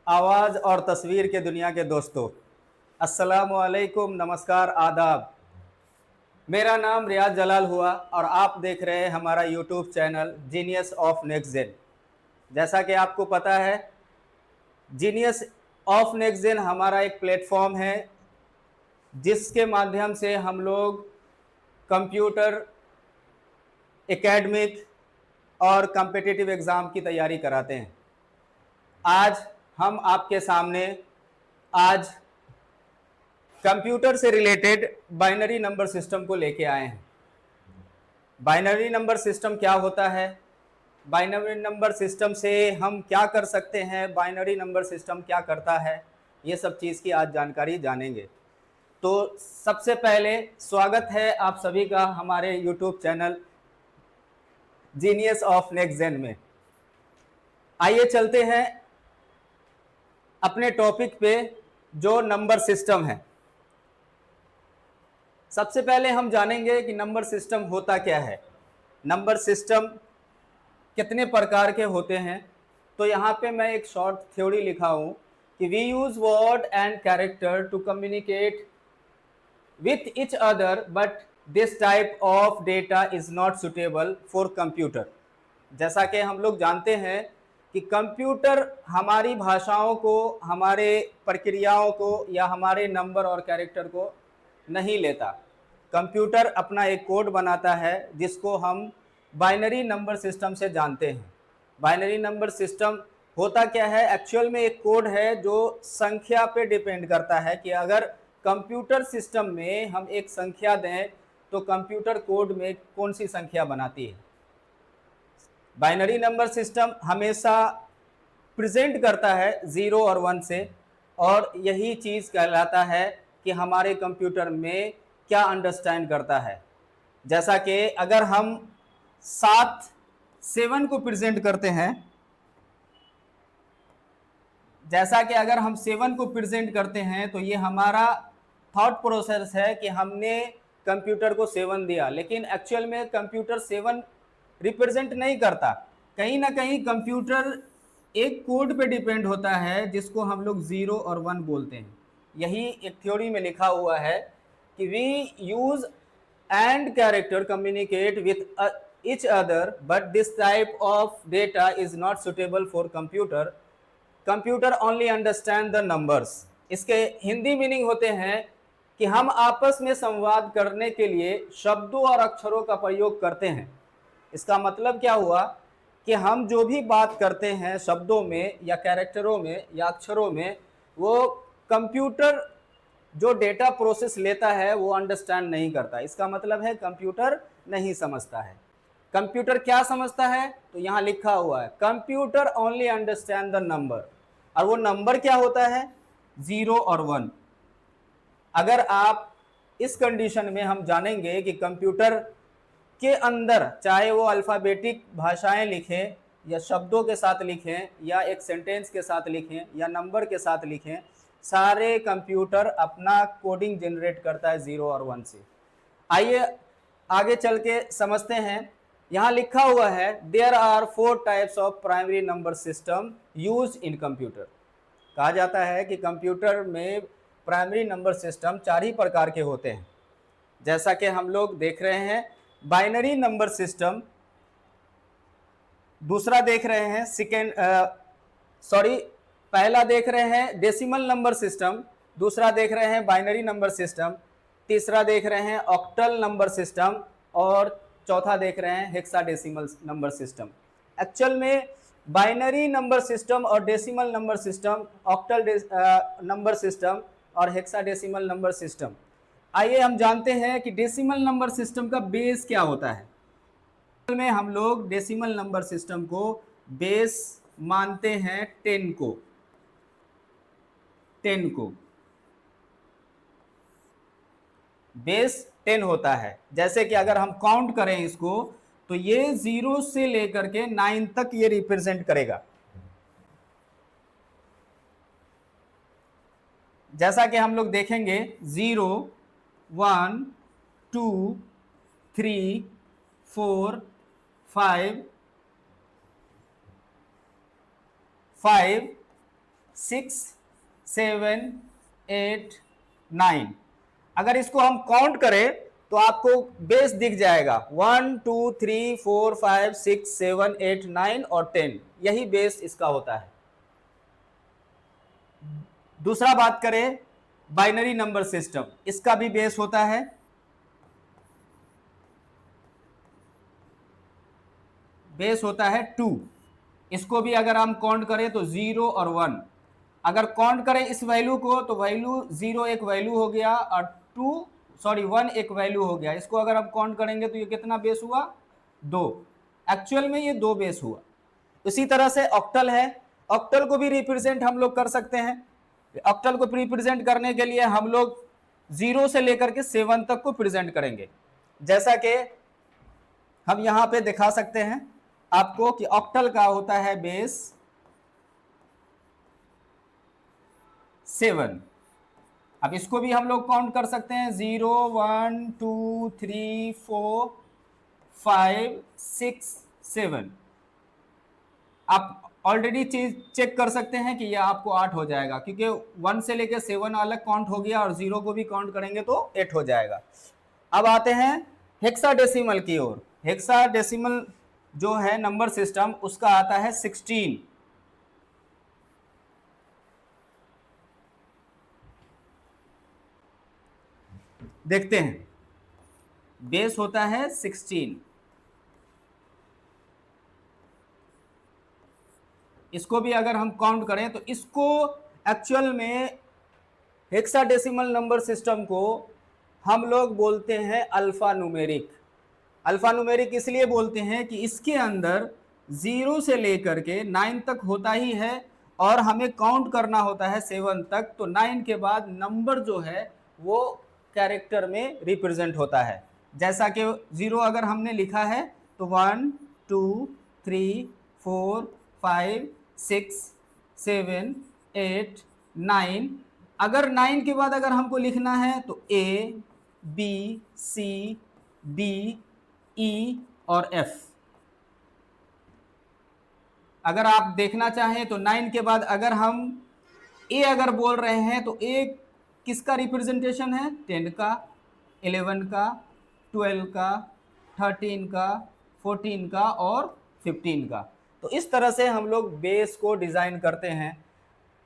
आवाज़ और तस्वीर के दुनिया के दोस्तों, अस्सलामु अलैकुम, नमस्कार, आदाब। मेरा नाम रियाज जलाल हुआ और आप देख रहे हैं हमारा YouTube channel genius of next gen. जैसा कि आपको पता है, जीनियस ऑफ नेक्स्ट जेन हमारा एक प्लेटफॉर्म है जिसके माध्यम से हम लोग कंप्यूटर, एकेडमिक और कॉम्पिटिटिव एग्ज़ाम की तैयारी कराते हैं। आज हम आपके सामने आज कंप्यूटर से रिलेटेड बाइनरी नंबर सिस्टम को लेके आए हैं। बाइनरी नंबर सिस्टम क्या होता है, बाइनरी नंबर सिस्टम से हम क्या कर सकते हैं, बाइनरी नंबर सिस्टम क्या करता है, ये सब चीज़ की आज जानकारी जानेंगे। तो सबसे पहले स्वागत है आप सभी का हमारे YouTube channel genius of next gen में। आइए चलते हैं अपने टॉपिक पे, जो नंबर सिस्टम है। सबसे पहले हम जानेंगे कि नंबर सिस्टम होता क्या है, नंबर सिस्टम कितने प्रकार के होते हैं। तो यहाँ पे मैं एक शॉर्ट थ्योरी लिखा हूँ कि we use word and character to communicate with each other but this type of data is not suitable for computer. जैसा कि हम लोग जानते हैं कि कंप्यूटर हमारी भाषाओं को, हमारे प्रक्रियाओं को या हमारे नंबर और कैरेक्टर को नहीं लेता। कंप्यूटर अपना एक कोड बनाता है जिसको हम बाइनरी नंबर सिस्टम से जानते हैं। बाइनरी नंबर सिस्टम होता क्या है, एक्चुअल में एक कोड है जो संख्या पे डिपेंड करता है कि अगर कंप्यूटर सिस्टम में हम एक संख्या दें तो कंप्यूटर कोड में कौन सी संख्या बनाती है। बाइनरी नंबर सिस्टम हमेशा प्रेजेंट करता है 0 और 1 से, और यही चीज़ कहलाता है कि हमारे कंप्यूटर में क्या अंडरस्टैंड करता है। जैसा कि अगर हम 7 को प्रेजेंट करते हैं, जैसा कि अगर हम 7 को प्रेजेंट करते हैं तो ये हमारा थॉट प्रोसेस है कि हमने कंप्यूटर को 7 दिया, लेकिन एक्चुअल में कंप्यूटर 7 रिप्रेजेंट नहीं करता। कहीं ना कहीं कंप्यूटर एक कोड पे डिपेंड होता है जिसको हम लोग 0 और 1 बोलते हैं। यही एक थ्योरी में लिखा हुआ है कि we use and character communicate with each other but this type of data is not suitable for computer only understand the numbers। इसके हिंदी मीनिंग होते हैं कि हम आपस में संवाद करने के लिए शब्दों और अक्षरों का प्रयोग करते हैं। इसका मतलब क्या हुआ कि हम जो भी बात करते हैं शब्दों में या कैरेक्टरों में या अक्षरों में, वो कंप्यूटर जो डेटा प्रोसेस लेता है वो अंडरस्टैंड नहीं करता। इसका मतलब है कंप्यूटर नहीं समझता है। कंप्यूटर क्या समझता है, तो यहाँ लिखा हुआ है computer only understand the number. और वो नंबर क्या होता है, 0 और 1। अगर आप इस कंडीशन में हम जानेंगे कि कंप्यूटर के अंदर चाहे वो अल्फ़ाबेटिक भाषाएं लिखें या शब्दों के साथ लिखें या एक सेंटेंस के साथ लिखें या नंबर के साथ लिखें, सारे कंप्यूटर अपना कोडिंग जनरेट करता है 0 और 1 से। आइए आगे चल के समझते हैं। यहाँ लिखा हुआ है there are 4 types of primary number system use in computer. कहा जाता है कि कंप्यूटर में प्राइमरी नंबर सिस्टम 4 ही प्रकार के होते हैं। जैसा कि हम लोग देख रहे हैं बाइनरी नंबर सिस्टम, दूसरा देख रहे हैं पहला देख रहे हैं डेसिमल नंबर सिस्टम, दूसरा देख रहे हैं बाइनरी नंबर सिस्टम, तीसरा देख रहे हैं ऑक्टल नंबर सिस्टम, और चौथा देख रहे हैं हेक्साडेसिमल नंबर सिस्टम। एक्चुअल में बाइनरी नंबर सिस्टम और decimal number system, octal number system और हेक्साडेसिमल नंबर सिस्टम। आइए हम जानते हैं कि डेसिमल नंबर सिस्टम का बेस क्या होता है। में हम लोग डेसिमल नंबर सिस्टम को बेस मानते हैं 10 को। बेस 10 होता है। जैसे कि अगर हम काउंट करें इसको तो ये 0 से लेकर के 9 तक ये रिप्रेजेंट करेगा। जैसा कि हम लोग देखेंगे 0 1 2 3 4 5 5 6 7 8 9। अगर इसको हम काउंट करें तो आपको बेस दिख जाएगा 1 2 3 4 5 6 7 8 9 और 10, यही बेस इसका होता है। दूसरा बात करें बाइनरी नंबर सिस्टम, इसका भी बेस होता है बेस होता है 2। इसको भी अगर हम काउंट करें तो 0 और 1, अगर काउंट करें इस वैल्यू को तो वैल्यू 0 एक वैल्यू हो गया और 1 एक वैल्यू हो गया। इसको अगर हम काउंट करेंगे तो ये कितना बेस हुआ? 2। एक्चुअल में ये 2 बेस हुआ। इसी तरह से ऑक्टल है, ऑक्टल को भी रिप्रेजेंट हम लोग कर सकते हैं। ऑक्टल को रिप्रेजेंट करने के लिए हम लोग 0 से लेकर के 7 तक को प्रेजेंट करेंगे, जैसा कि हम यहां पे दिखा सकते हैं आपको कि ऑक्टल का होता है बेस 7। अब इसको भी हम लोग काउंट कर सकते हैं 0 1 2 3 4 5 6 7। आप ऑलरेडी चेक कर सकते हैं कि यह आपको 8 हो जाएगा, क्योंकि 1 से लेकर 7 अलग काउंट हो गया और 0 को भी काउंट करेंगे तो 8 हो जाएगा। अब आते हैं हेक्साडेसिमल की ओर। हेक्साडेसिमल जो है नंबर सिस्टम, उसका आता है 16। देखते हैं, बेस होता है 16। इसको भी अगर हम काउंट करें तो इसको एक्चुअल में हेक्साडेसिमल नंबर सिस्टम को हम लोग बोलते हैं अल्फा न्यूमेरिक। अल्फा न्यूमेरिक इसलिए बोलते हैं कि इसके अंदर 0 से लेकर के 9 तक होता ही है और हमें काउंट करना होता है 7 तक, तो 9 के बाद नंबर जो है वो कैरेक्टर में रिप्रेजेंट होता है। जैसा कि 0 अगर हमने लिखा है तो 1 2 3 4 5 6 7 8 9। अगर 9 के बाद अगर हमको लिखना है तो A B C D E और F। अगर आप देखना चाहें तो 9 के बाद अगर हम A अगर बोल रहे हैं तो A किसका रिप्रेजेंटेशन है? 10 का, 11 का, 12 का, 13 का, 14 का और 15 का। तो इस तरह से हम लोग बेस को डिज़ाइन करते हैं।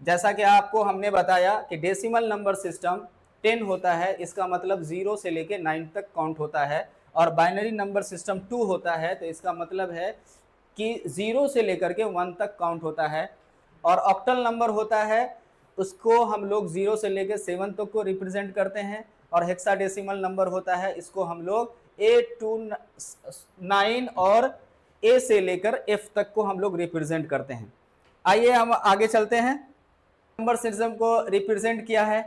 जैसा कि आपको हमने बताया कि डेसिमल नंबर सिस्टम 10 होता है, इसका मतलब 0 से लेके 9 तक काउंट होता है, और बाइनरी नंबर सिस्टम 2 होता है तो इसका मतलब है कि 0 से लेकर के 1 तक काउंट होता है। और ऑक्टल नंबर होता है, उसको हम लोग 0 से लेकर 7 तक को रिप्रेजेंट करते हैं। और हेक्साडेसिमल नंबर होता है, इसको हम लोग A to 9 और A से लेकर F तक को हम लोग रिप्रेजेंट करते हैं। आइए हम आगे चलते हैं। नंबर सिस्टम को रिप्रेजेंट किया है,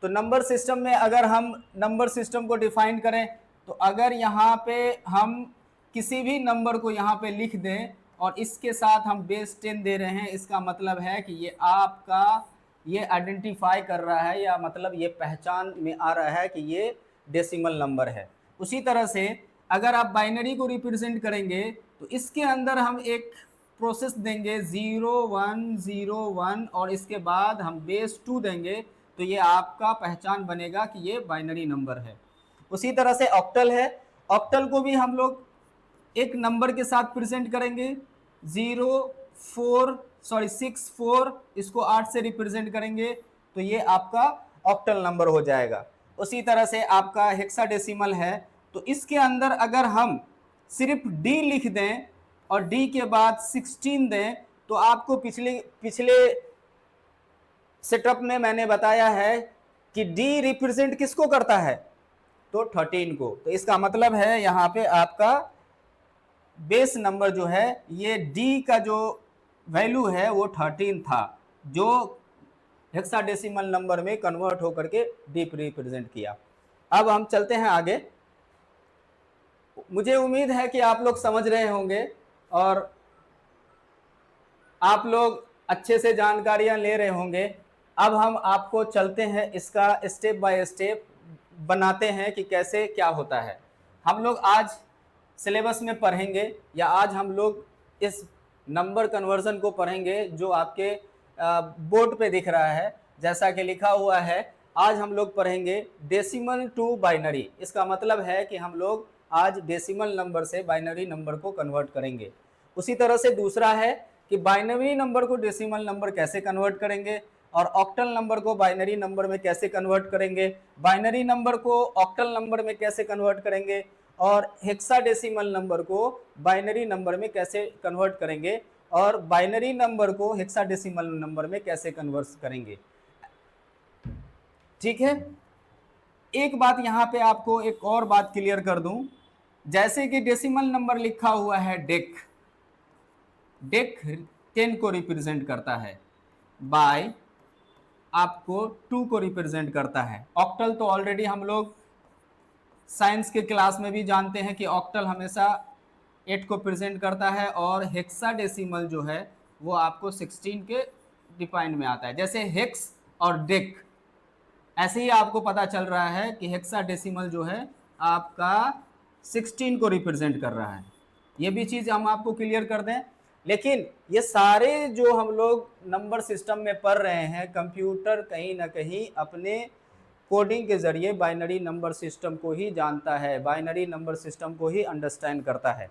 तो नंबर सिस्टम में अगर हम नंबर सिस्टम को डिफाइन करें तो अगर यहाँ पे हम किसी भी नंबर को यहाँ पे लिख दें और इसके साथ हम बेस 10 दे रहे हैं, इसका मतलब है कि ये आपका ये आइडेंटिफाई कर रहा है, या मतलब ये पहचान में आ रहा है कि ये डेसिमल नंबर है। उसी तरह से अगर आप बाइनरी को रिप्रेजेंट करेंगे तो इसके अंदर हम एक प्रोसेस देंगे 0 1 0 1 और इसके बाद हम बेस 2 देंगे, तो ये आपका पहचान बनेगा कि ये बाइनरी नंबर है। उसी तरह से ऑक्टल है, ऑक्टल को भी हम लोग एक नंबर के साथ प्रेजेंट करेंगे 6 4, इसको 8 से रिप्रेजेंट करेंगे तो ये आपका ऑक्टल नंबर हो जाएगा। उसी तरह से आपका हेक्साडेसिमल है, तो इसके अंदर अगर हम सिर्फ D लिख दें और D के बाद 16 दें तो आपको पिछले सेटअप में मैंने बताया है कि D रिप्रेजेंट किसको करता है? तो 13 को। तो इसका मतलब है यहाँ पे आपका बेस नंबर जो है ये D का जो वैल्यू है वो 13 था, जो हेक्साडेसिमल नंबर में कन्वर्ट होकर के D रिप्रेजेंट किया। अब हम चलते हैं आगे। मुझे उम्मीद है कि आप लोग समझ रहे होंगे और आप लोग अच्छे से जानकारियां ले रहे होंगे। अब हम आपको चलते हैं, इसका स्टेप बाय स्टेप बनाते हैं कि कैसे क्या होता है। हम लोग आज सिलेबस में पढ़ेंगे, या आज हम लोग इस नंबर कन्वर्जन को पढ़ेंगे जो आपके बोर्ड पे दिख रहा है, जैसा कि लिखा हुआ है, आज हम लोग पढ़ेंगे डेसिमल टू बाइनरी। इसका मतलब है कि हम लोग आज डेसिमल नंबर से बाइनरी नंबर को कन्वर्ट करेंगे। उसी तरह से दूसरा है कि बाइनरी नंबर को डेसिमल नंबर कैसे कन्वर्ट करेंगे, और ऑक्टल नंबर को बाइनरी नंबर में कैसे कन्वर्ट करेंगे, बाइनरी नंबर को ऑक्टल नंबर में कैसे कन्वर्ट करेंगे, और हेक्साडेसिमल नंबर को बाइनरी नंबर में कैसे कन्वर्ट करेंगे, और बाइनरी नंबर को हेक्साडेसिमल नंबर में कैसे कन्वर्ट करेंगे। ठीक है। एक बात यहाँ पे आपको एक और बात क्लियर कर दूं, जैसे कि डेसिमल नंबर लिखा हुआ है डेक, डेक 10 को रिप्रेजेंट करता है, बाय आपको 2 को रिप्रेजेंट करता है। ऑक्टल तो ऑलरेडी हम लोग साइंस के क्लास में भी जानते हैं कि ऑक्टल हमेशा 8 को प्रेजेंट करता है, और हेक्साडेसिमल जो है वो आपको 16 के डिफाइन में आता है। जैसे हेक्स और डेक, ऐसे ही आपको पता चल रहा है कि हेक्साडेसिमल जो है आपका 16 को रिप्रेजेंट कर रहा है। ये भी चीज़ हम आपको क्लियर कर दें। लेकिन ये सारे जो हम लोग नंबर सिस्टम में पढ़ रहे हैं, कंप्यूटर कहीं ना कहीं अपने कोडिंग के जरिए बाइनरी नंबर सिस्टम को ही जानता है, बाइनरी नंबर सिस्टम को ही अंडरस्टैंड करता है।